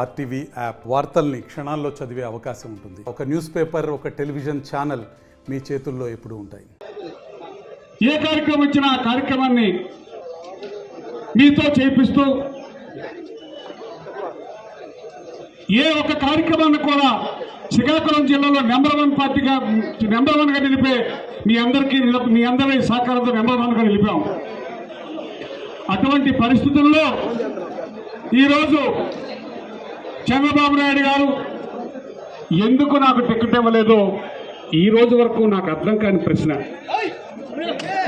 RTV app వార్తల్ని క్షణాల్లో చదివే అవకాశం ఉంటుంది. ఒక న్యూస్ పేపర్, ఒక టెలివిజన్ ఛానల్ మీ చేతుల్లో ఎప్పుడూ ఉంటాయి. ఏ కార్యక్రమం ఇచ్చినా ఆ కార్యక్రమాన్ని మీతో చేపిస్తూ ఏ ఒక్క కార్యక్రమాన్ని కూడా శ్రీకాకుళం జిల్లాలో నెంబర్ 1గా నిలిపే మీ అందరి సహకారంతో నెంబర్ 1గా నిలిపాం. అటువంటి పరిస్థితుల్లో ఈరోజు చంద్రబాబు నాయుడు గారు ఎందుకు నాకు టికెట్ ఇవ్వలేదు ఈ రోజు వరకు నాకు అర్థం కాని ప్రశ్న.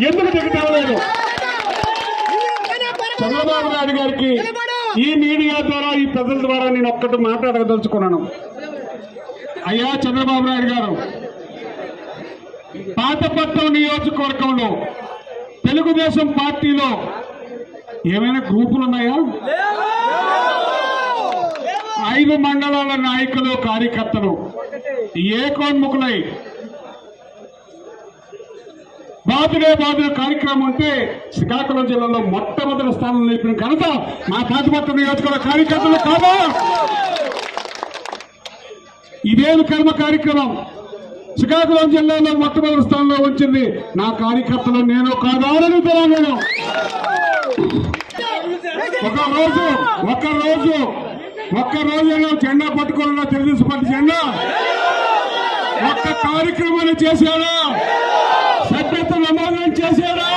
ఎందుకు టికెట్ ఇవ్వలేదు? చంద్రబాబు నాయుడు గారికి ఈ మీడియా ద్వారా, ఈ ప్రజల ద్వారా నేను ఒక్కటి మాట్లాడదలుచుకున్నాను. అయ్యా చంద్రబాబు నాయుడు గారు, పాతపట్నం నియోజకవర్గంలో తెలుగుదేశం పార్టీలో ఏమైనా గ్రూపులు ఉన్నాయా? 5 మండలాల నాయకులు, కార్యకర్తలు ఏకోన్ముఖులై బాదుడే కార్యక్రమం ఉంటే శ్రీకాకుళం జిల్లాలో మొట్టమొదటి స్థానంలో నిలిపిన ఘనత మా పాతపట్నం నియోజకవర్గ కార్యకర్తలు కాదా? ఇదేమి కర్మ కార్యక్రమం శ్రీకాకుళం జిల్లాలో మొట్టమొదటి స్థానంలో వచ్చింది నా కార్యకర్తలు నేను కాదా అని అడుగుతున్నాను. నేను ఒక్కరోజు జెండా పట్టుకోవాలన్నా తెలుగుదేశం పార్టీ జెండా ఒక్క కార్యక్రమాన్ని చేశాడా? సభ్యత నమోదం చేశాడా?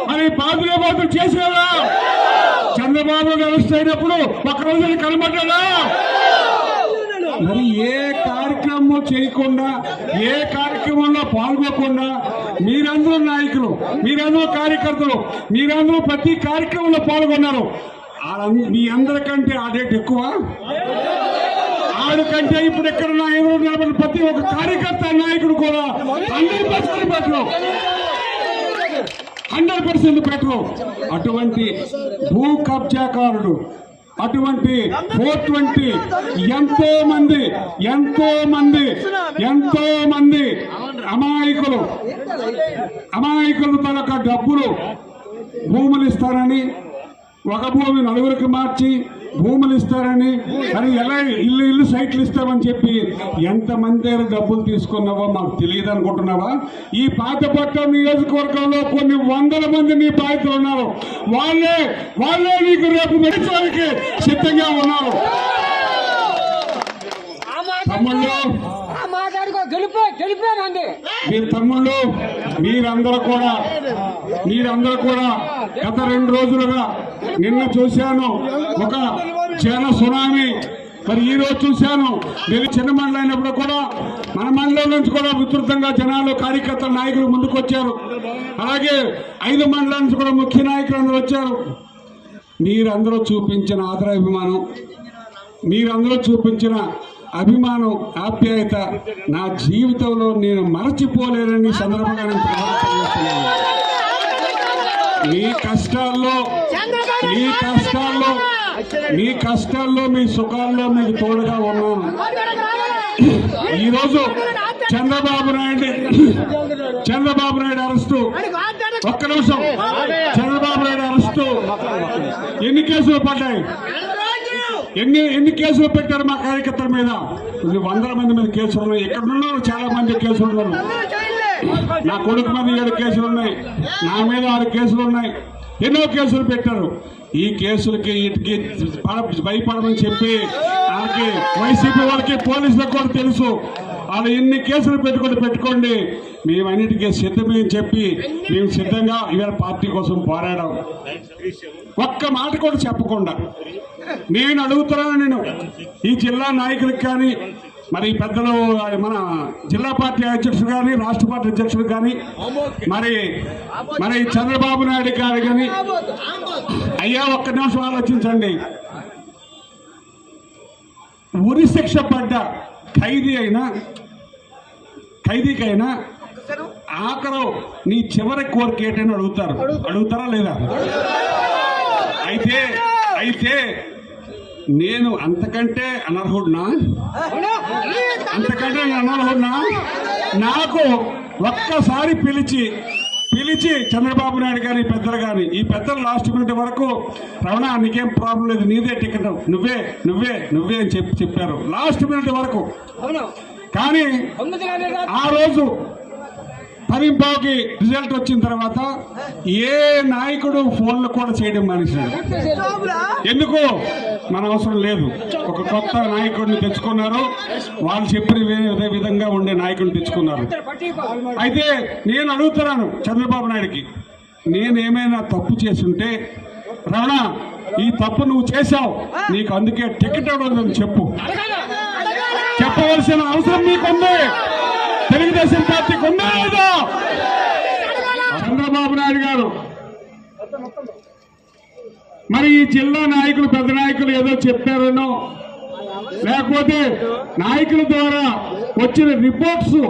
మరి బాధలు చేశాడా? చంద్రబాబు అరెస్ట్ అయినప్పుడు ఒక్కరోజు కనబడ్డా? మరి ఏ కార్యక్రమం చేయకుండా, ఏ కార్యక్రమంలో పాల్గొకుండా మీరందరూ నాయకులు, మీరందరూ కార్యకర్తలు, మీరందరూ ప్రతి కార్యక్రమంలో పాల్గొన్నారు. మీ అందరికంటే ఆ డేట్ ఎక్కువ. ఆడికంటే ఇప్పుడు ఎక్కడ నిలబడిన ప్రతి ఒక్క కార్యకర్త, నాయకుడు కూడా 100% పెట్టరు. అటువంటి భూ కబ్జాకారుడు, అటువంటి 420 ఎంతో మంది అమాయకులు తనక డబ్బులు భూములు ఇస్తారని, ఒక భూమి 4కి మార్చి భూములు ఇస్తారని, అది ఎలా ఇల్లు సైట్లు ఇస్తామని చెప్పి ఎంతమంది డబ్బులు తీసుకున్నావో మాకు తెలియదు అనుకుంటున్నావా? ఈ పాతపట్నం నియోజకవర్గంలో కొన్ని 100 మంది నీ బాధితులు ఉన్నారు. వాళ్ళే నీకు రేపు మెచ్చడానికి సిద్ధంగా ఉన్నారు. తమ్ముళ్ళు, మీరు తమ్ముళ్ళు, మీరందరూ కూడా గత 2 రోజులుగా, నిన్న చూశాను ఒక జన సునామీ, మరి ఈ రోజు చూశాను. నేను చిన్న మండలం అయినప్పుడు కూడా మన మండలం నుంచి కూడా విస్తృతంగా జనాలు, కార్యకర్తలు, నాయకులు ముందుకు వచ్చారు. అలాగే 5 మండలాల నుంచి కూడా ముఖ్య నాయకులు అందరూ వచ్చారు. మీరందరూ చూపించిన ఆదరాభిమానం, మీరందరూ చూపించిన అభిమానం, ఆప్యాయత నా జీవితంలో నేను మరచిపోలేనని సందర్భంగా మీ కష్టాల్లో మీ సుఖాల్లో మీకు తోడుగా ఉన్నాను. ఈరోజు చంద్రబాబు నాయుడు అరెస్టు, ఒక్క నిమిషం, చంద్రబాబు నాయుడు అరెస్టు ఎన్ని కేసులు పడ్డాయి? ఎన్ని కేసులు పెట్టారు మా కార్యకర్తల మీద? 100 మంది మీద కేసులు ఉన్నాయి. ఎక్కడ ఉన్నారు? చాలా మంది కేసులు ఉన్నారు. నా కొడుకు మీద 7 కేసులు ఉన్నాయి, నా మీద 6 కేసులు ఉన్నాయి. ఎన్నో కేసులు పెట్టారు. ఈ కేసులకి ఇటుకి భయపడమని చెప్పి వాళ్ళకి, వైసీపీ వాళ్ళకి, పోలీసులకు కూడా తెలుసు. వాళ్ళు ఎన్ని కేసులు పెట్టుకోండి, మేము అన్నిటికీ సిద్ధమే చెప్పి మేము సిద్ధంగా ఇవాళ పార్టీ కోసం పోరాడాం. ఒక్క మాట కూడా చెప్పకుండా నేను అడుగుతున్నాను, ఈ జిల్లా నాయకులకు కానీ, మరి పెద్దలు, మన జిల్లా పార్టీ అధ్యక్షుడు కానీ, రాష్ట్ర పార్టీ అధ్యక్షుడు కానీ, మరి చంద్రబాబు నాయుడు గారు కానీ, అయ్యా ఒక్క నిమిషం ఆలోచించండి. ఉరి శిక్ష పడ్డ ఖైదీకైనా ఆఖరు నీ చివరి కోరిక ఏంటని అడుగుతారా లేదా? అయితే నేను అంతకంటే అనర్హుడినా? నాకు ఒక్కసారి పిలిచి పిలిచి చంద్రబాబు నాయుడు గారి పెద్దలు కానీ ఈ పెద్దలు లాస్ట్ మినిట్ వరకు రమణ నీకేం ప్రాబ్లం లేదు, నీదే టికెట్, నువ్వే నువ్వే నువ్వే అని చెప్పారు లాస్ట్ మినిట్ వరకు. కానీ ఆ రోజు 10:15కి రిజల్ట్ వచ్చిన తర్వాత ఏ నాయకుడు ఫోన్లు కూడా చేయడం మానేశాడు. ఎందుకు? మన అవసరం లేదు. ఒక కొత్త నాయకుడిని తెచ్చుకున్నారు, వాళ్ళు చెప్పిన విధంగా ఉండే నాయకుడిని తెచ్చుకున్నారు. అయితే నేను అడుగుతున్నాను చంద్రబాబు నాయుడికి, నేనేమైనా తప్పు చేస్తుంటే రమణ ఈ తప్పు నువ్వు చేశావు, నీకు అందుకే టికెట్ ఇవ్వడం చెప్పు. చెప్పవలసిన అవసరం నీకుంది, తెలుగుదేశం పార్టీకి ఉందా లేదా? చంద్రబాబు నాయుడు గారు మరి ఈ జిల్లా నాయకులు పెద్ద నాయకులు ఏదో చెప్పారనో లేకపోతే నాయకుల ద్వారా వచ్చిన రిపోర్ట్స్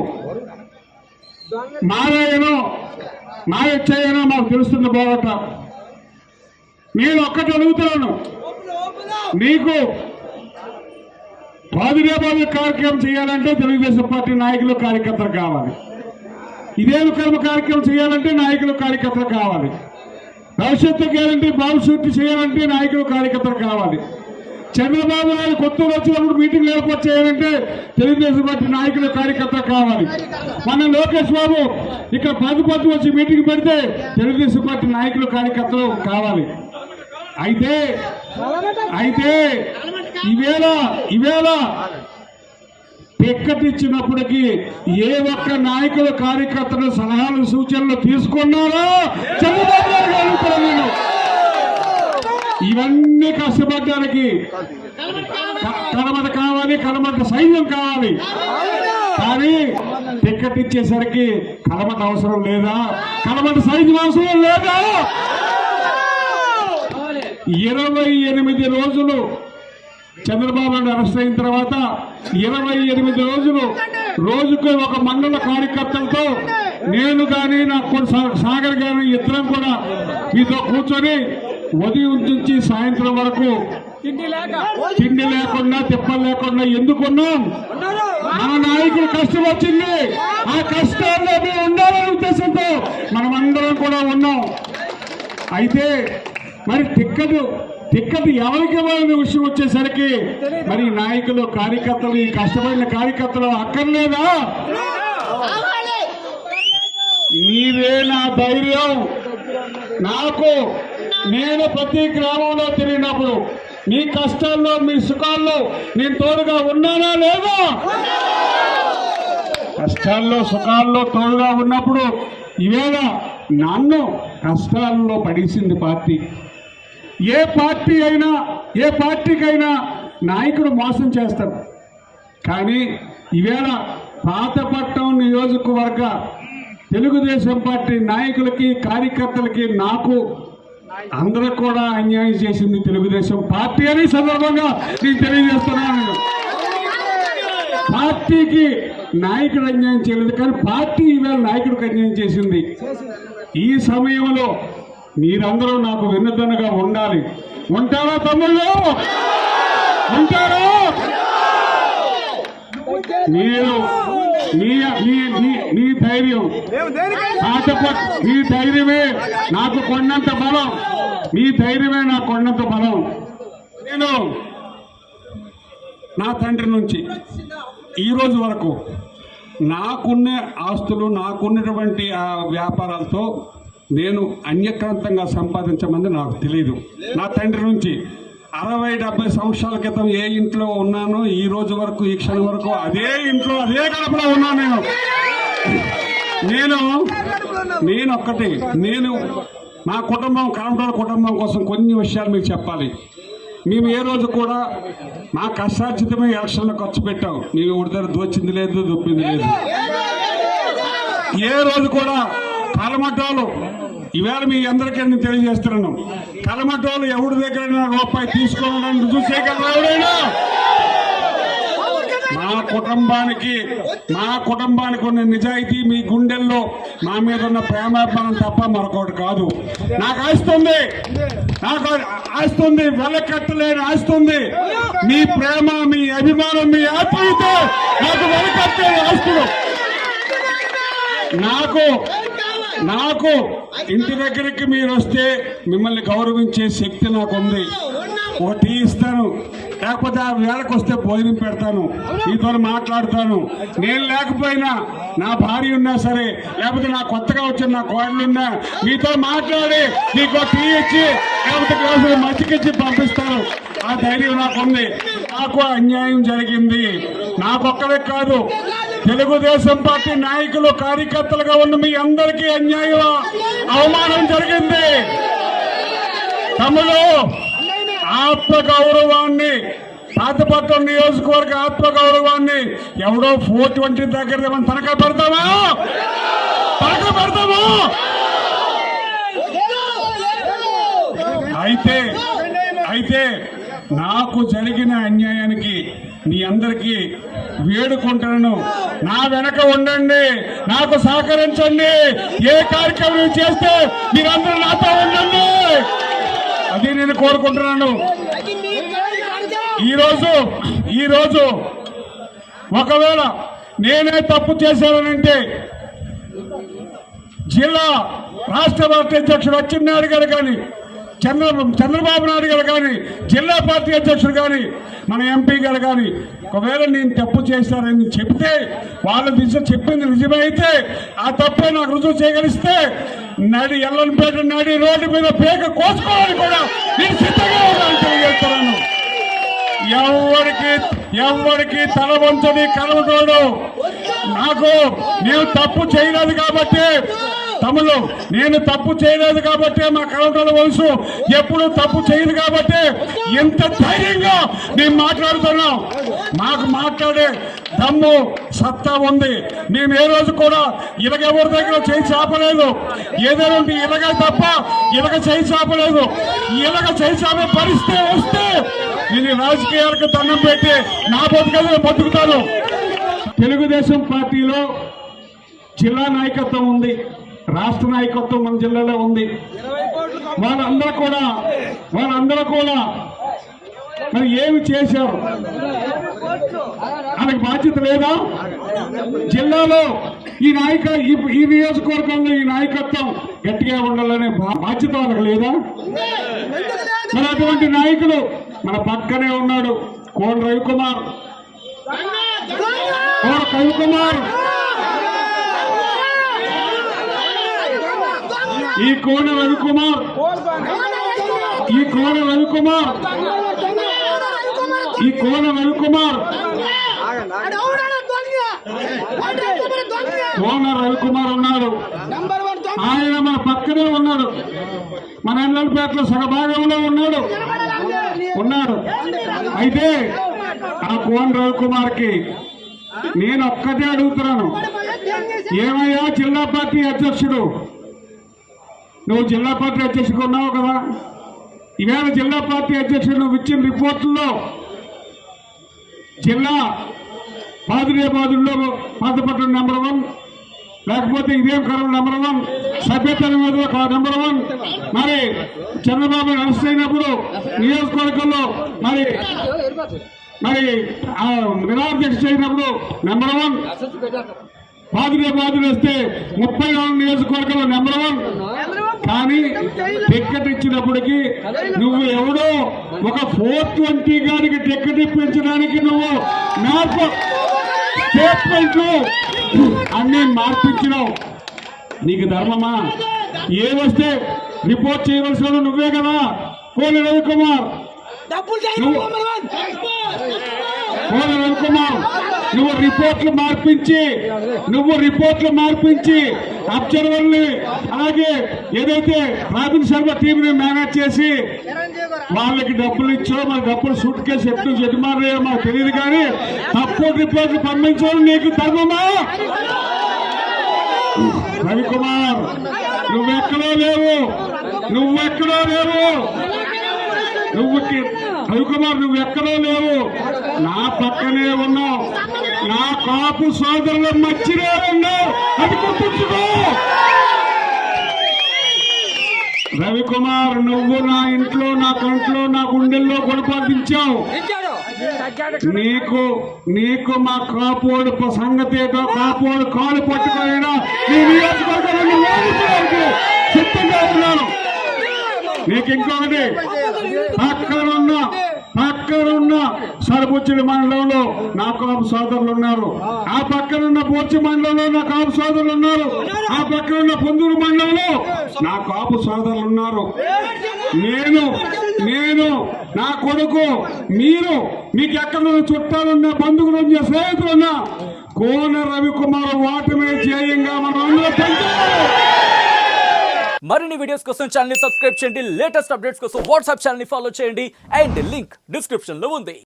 మారాయనో మాయొచ్చాయనో మాకు తెలుస్తుంది బాగట. నేను ఒక్కటి అడుగుతున్నాను, నీకు బాదురేబాబు కార్యక్రమం చేయాలంటే తెలుగుదేశం పార్టీ నాయకులు కార్యకర్తలు కావాలి, ఇదే కర్మ కార్యక్రమం చేయాలంటే నాయకులు కార్యకర్తలు కావాలి, భవిష్యత్తు గ్యారంటీ భవిష్యత్తు చేయాలంటే నాయకులు కార్యకర్తలు కావాలి, చంద్రబాబు నాయుడు కొత్తూరు వచ్చినప్పుడు మీటింగ్లు ఏర్పాటు చేయాలంటే తెలుగుదేశం పార్టీ నాయకులు కార్యకర్తలు కావాలి. మన లోకేష్ బాబు ఇక్కడ 10 వచ్చి మీటింగ్ పెడితే తెలుగుదేశం పార్టీ నాయకులు కార్యకర్తలు కావాలి. అయితే ఈవేళ టికెట్ ఇచ్చినప్పటికీ ఏ ఒక్క నాయకుల కార్యకర్తలు సలహాలు సూచనలు తీసుకున్నారో చంద్రబాబు నాయుడు అడుగుతున్నాను నేను. ఇవన్నీ కష్టపడడానికి కలమట కావాలి, కలమట సైన్యం కావాలి. కానీ టికెట్ ఇచ్చేసరికి కలమట అవసరం లేదా? కలమట సైన్యం అవసరం లేదా? 28 రోజులు చంద్రబాబు నాయుడు అరెస్ట్ అయిన తర్వాత 28 రోజులు రోజుకు ఒక మండల కార్యకర్తలతో నేను కానీ నాకు సాగర్ కానీ ఇద్దరం కూడా మీతో కూర్చొని ఉదయం నుంచి సాయంత్రం వరకు తిండి లేకుండా తిప్పలు లేకుండా ఎందుకున్నాం? మన నాయకులు కష్టం వచ్చింది, ఆ కష్టాల్లో మేము ఉండాలనే ఉద్దేశంతో మనం అందరం కూడా ఉన్నాం. అయితే మరి టిక్కెట్ ఎవరికి ఇవ్వాలనే విషయం వచ్చేసరికి మరి నాయకులు కార్యకర్తలు ఈ కష్టపడిన కార్యకర్తలు అక్కర్లేదా? నీవే నా ధైర్యం. నేను ప్రతి గ్రామంలో తిరిగినప్పుడు మీ కష్టాల్లో మీ సుఖాల్లో నేను తోడుగా ఉన్నానా లేదా? కష్టాల్లో సుఖాల్లో తోడుగా ఉన్నప్పుడు ఈవేళ నన్ను కష్టాల్లో పడేసింది పార్టీ. ఏ పార్టీకైనా నాయకుడు మోసం చేస్తాడు. కానీ ఈవేళ పాతపట్నం నియోజకవర్గ తెలుగుదేశం పార్టీ నాయకులకి కార్యకర్తలకి నాకు అందరూ కూడా అన్యాయం చేసింది తెలుగుదేశం పార్టీ అని సందర్భంగా నేను తెలియజేస్తున్నాను. పార్టీకి నాయకుడు అన్యాయం చేయలేదు, కానీ పార్టీ ఈవేళ నాయకుడికి అన్యాయం చేసింది. ఈ సమయంలో మీరందరూ నాకు వెన్నుదన్నుగా ఉండాలి. ఉంటారా తమ్ముళ్ళు? ఉంటారా? మీరు నీ ధైర్యం, నీ ధైర్యమే నాకు కొండంత బలం. మీ ధైర్యమే నాకు కొండంత బలం. నేను నా తండ్రి నుంచి ఈ రోజు వరకు నాకున్న ఆస్తులు, నాకున్నటువంటి ఆ వ్యాపారాలతో నేను అన్యక్రాంతంగా సంపాదించమని నాకు తెలియదు. నా తండ్రి నుంచి 60-70 సంవత్సరాల క్రితం ఏ ఇంట్లో ఉన్నానో ఈ రోజు వరకు, ఈ క్షణం వరకు అదే ఇంట్లో, అదే గడపలో ఉన్నాను నేను ఒక్కటి. నేను మా కుటుంబం, కరంటోళ్ళ కుటుంబం కోసం కొన్ని విషయాలు మీకు చెప్పాలి. మేము ఏ రోజు కూడా మా కష్టార్జితమే ఎలక్షన్లో ఖర్చు పెట్టాం. మేము ఎవరి దగ్గర దోచింది లేదు, దొప్పింది లేదు. ఏ రోజు కూడా కలమట్టాలు, ఈవేళ మీ అందరికీ నేను తెలియజేస్తున్నాను, కలమట్టాలు ఎవరి దగ్గర రూపాయి తీసుకోవడానికి చూసేయగలరు ఎవరైనా? మా కుటుంబానికి ఉన్న నిజాయితీ, మీ గుండెల్లో మా మీద ఉన్న ప్రేమాభిమానం తప్ప మరొకటి కాదు. నాకు ఆస్తుంది, వెలకట్టలేని ఆస్తుంది. మీ ప్రేమ, మీ అభిమానం, మీ ఆత్మీయత నాకు వెలకట్టలేని ఆస్తులు. నాకు ఇంటి దగ్గరికి మీరు వస్తే మిమ్మల్ని గౌరవించే శక్తి నాకు ఉంది. ఒక టీ ఇస్తాను, లేకపోతే ఆ వేళకు వస్తే భోజనం పెడతాను, మీతో మాట్లాడతాను. నేను లేకపోయినా నా భార్య ఉన్నా సరే, లేకపోతే నా కొత్తగా వచ్చిన నా కోడలు ఉన్నా మీతో మాట్లాడి మీకు టీ ఇచ్చి లేకపోతే గ్లాసులు మజ్జిగిచ్చి పంపిస్తాను. ఆ ధైర్యం నాకు ఉంది. నాకు అన్యాయం జరిగింది, నాకొక్కడే కాదు, తెలుగుదేశం పార్టీ నాయకులు కార్యకర్తలుగా ఉన్న మీ అందరికీ అన్యాయం అవమానం జరిగింది. తమ్ముడు, ఆత్మగౌరవాన్ని, పాతపట్నం నియోజకవర్గ ఆత్మగౌరవాన్ని ఎవడో 420 దగ్గర మనం తనఖా పెడతామా? అయితే నాకు జరిగిన అన్యాయానికి మీ అందరికీ వేడుకుంటాను. నా వెనక ఉండండి, నాకు సహకరించండి. ఏ కార్యక్రమం చేస్తే మీరందరూ నాతో ఉండండి, అది నేను కోరుకుంటున్నాను. ఈరోజు ఒకవేళ నేనే తప్పు చేశానంటే జిల్లా రాష్ట్ర పార్టీ అధ్యక్షుడు అచ్చెన్నాయుడు గారు కానీ, చంద్రబాబు నాయుడు గారు కానీ, జిల్లా పార్టీ అధ్యక్షుడు కానీ, మన ఎంపీ గారు కానీ ఒకవేళ నేను తప్పు చేశానని చెప్తే, వాళ్ళ చెప్పింది నిజమైతే, ఆ తప్పే నాకు రుజువు చేయగలిస్తే ఎల్లంపేట నడి రోడ్డు మీద పేక కోసుకోవాలని కూడా నేను సిద్ధంగా ఉన్నాను తెలియజేస్తున్నాను. ఎవరికి తల వంచని కలవతోడు. నేను తప్పు చేయలేదు కాబట్టి, తమ్ముళ్ళు, నేను తప్పు చేయలేదు కాబట్టి మా కలవతోడు వంశు ఎప్పుడు తప్పు చేయదు కాబట్టి ఎంత ధైర్యంగా మేము మాట్లాడుతున్నాం. మాకు మాట్లాడే దమ్ము, సత్తా ఉంది. మేము ఏ రోజు కూడా ఇలాగెవరి దగ్గర చేయి చాపలేదు. ఏదైనా ఇలాగ తప్ప ఇలాగ చేయి చాపలేదు. ఇలాగ చేయి చాపే పరిస్థితి వస్తే నేను రాజకీయాలకు దండం పెట్టి నా బతుకుతాను. తెలుగుదేశం పార్టీలో జిల్లా నాయకత్వం ఉంది, రాష్ట్ర నాయకత్వం మన జిల్లాలో ఉంది. వాళ్ళందరూ కూడా మరి ఏమి చేశారు? వాళ్ళకి బాధ్యత లేదా? జిల్లాలో ఈ నియోజకవర్గంలో ఈ నాయకత్వం గట్టిగా ఉండాలనే బాధ్యత వాళ్ళకి లేదా? మరి అటువంటి నాయకులు మన పక్కనే ఉన్నాడు కోన రవికుమార్. ఈ కోన రవికుమార్ ఉన్నాడు. ఆయన మన పక్కనే ఉన్నాడు, మన ఎల్లపేటలో సగభాగంలో ఉన్నాడు. అయితే ఆ కోన రవికుమార్కి నేను ఒక్కటే అడుగుతున్నాను, ఏమయ్యా జిల్లా పార్టీ అధ్యక్షుడు, నువ్వు జిల్లా పార్టీ అధ్యక్షుడు ఉన్నావు కదా, ఈవేళ జిల్లా పార్టీ అధ్యక్షుడు నువ్వు ఇచ్చిన రిపోర్టుల్లో జిల్లా బాదుల్లో పాతపట్నం నెంబర్ 1, లేకపోతే ఇదేం కరం నెంబర్ 1, సభ్యత నెంబర్ 1, మరి చంద్రబాబు అరెస్ట్ అయినప్పుడు నియోజకవర్గంలో మరి నిరాధ్యక్ష అయినప్పుడు నెంబర్ 1, బాదులు వస్తే 34 నియోజకవర్గంలో నెంబర్ 1. కానీ టికెట్ ఇచ్చినప్పటికీ నువ్వు ఎవడో ఒక 420 గారికి టికెట్ ఇప్పించడానికి నువ్వు స్టేట్మెంట్లు అన్ని మార్పించినావు. నీకు ధర్మమా? ఏమొస్తే రిపోర్ట్ చేయవలసిన నువ్వే కదా కోన రవికుమార్. నువ్వు రిపోర్ట్లు మార్పించి అబ్జర్వర్ని, అలాగే ఏదైతే రాబిన్ శర్మ టీంని మేనేజ్ చేసి వాళ్ళకి డబ్బులు ఇచ్చో, మన డబ్బులు సూట్ కేసు ఎప్పుడు చెట్టుమారో మాకు తెలియదు, కానీ తప్పుడు రిపోర్ట్లు పంపించడం నీకు ధర్మమా? రవికుమార్, నువ్వెక్కడో లేవు. రవికుమార్, నువ్వెక్కడో లేవు, నా పక్కనే ఉన్నావు. నా కాపు సోదరుల మధ్యనే ఉన్నావు, అది గుర్తుంచుకో. రవికుమార్, నువ్వు నా ఇంట్లో, నా కంట్లో, నా గుండెల్లో కొనపాటించావు. నీకు మా కాపోడు సంగతి ఏదో కాపోడు కాలు పట్టుకోలేనా నీ నియోజకవర్గాన్ని ఓడించడానికి సిద్ధంగా ఉన్నాను. నీకు ఇంకొకటి పక్కనున్న సరబుచ్చిడి మండలంలో నా కాపు సోదరులు ఉన్నారు. ఆ పక్కనున్న బోర్చి మండలంలో నా కాపు సోదరులు ఉన్నారు. ఆ పక్కనున్న పొందూరు మండలంలో నా కాపు సోదరులు ఉన్నారు. నేను నా కొడుకు మీకు ఎక్కడ చుట్టాలున్నా బంధువులున్నా స్నేహితులున్నా కోన రవికుమార్ వాటమే ధ్యేయంగా మనం అందరూ పనిచేయాలి. మరిన్ని వీడియోస్ కోసం ఛానల్ ని సబ్స్క్రైబ్ చేయండి. లేటెస్ట్ అప్డేట్స్ కోసం వాట్సాప్ ఛానల్ ని ఫాలో చేయండి. అండ్ లింక్ డిస్క్రిప్షన్ లో ఉంది.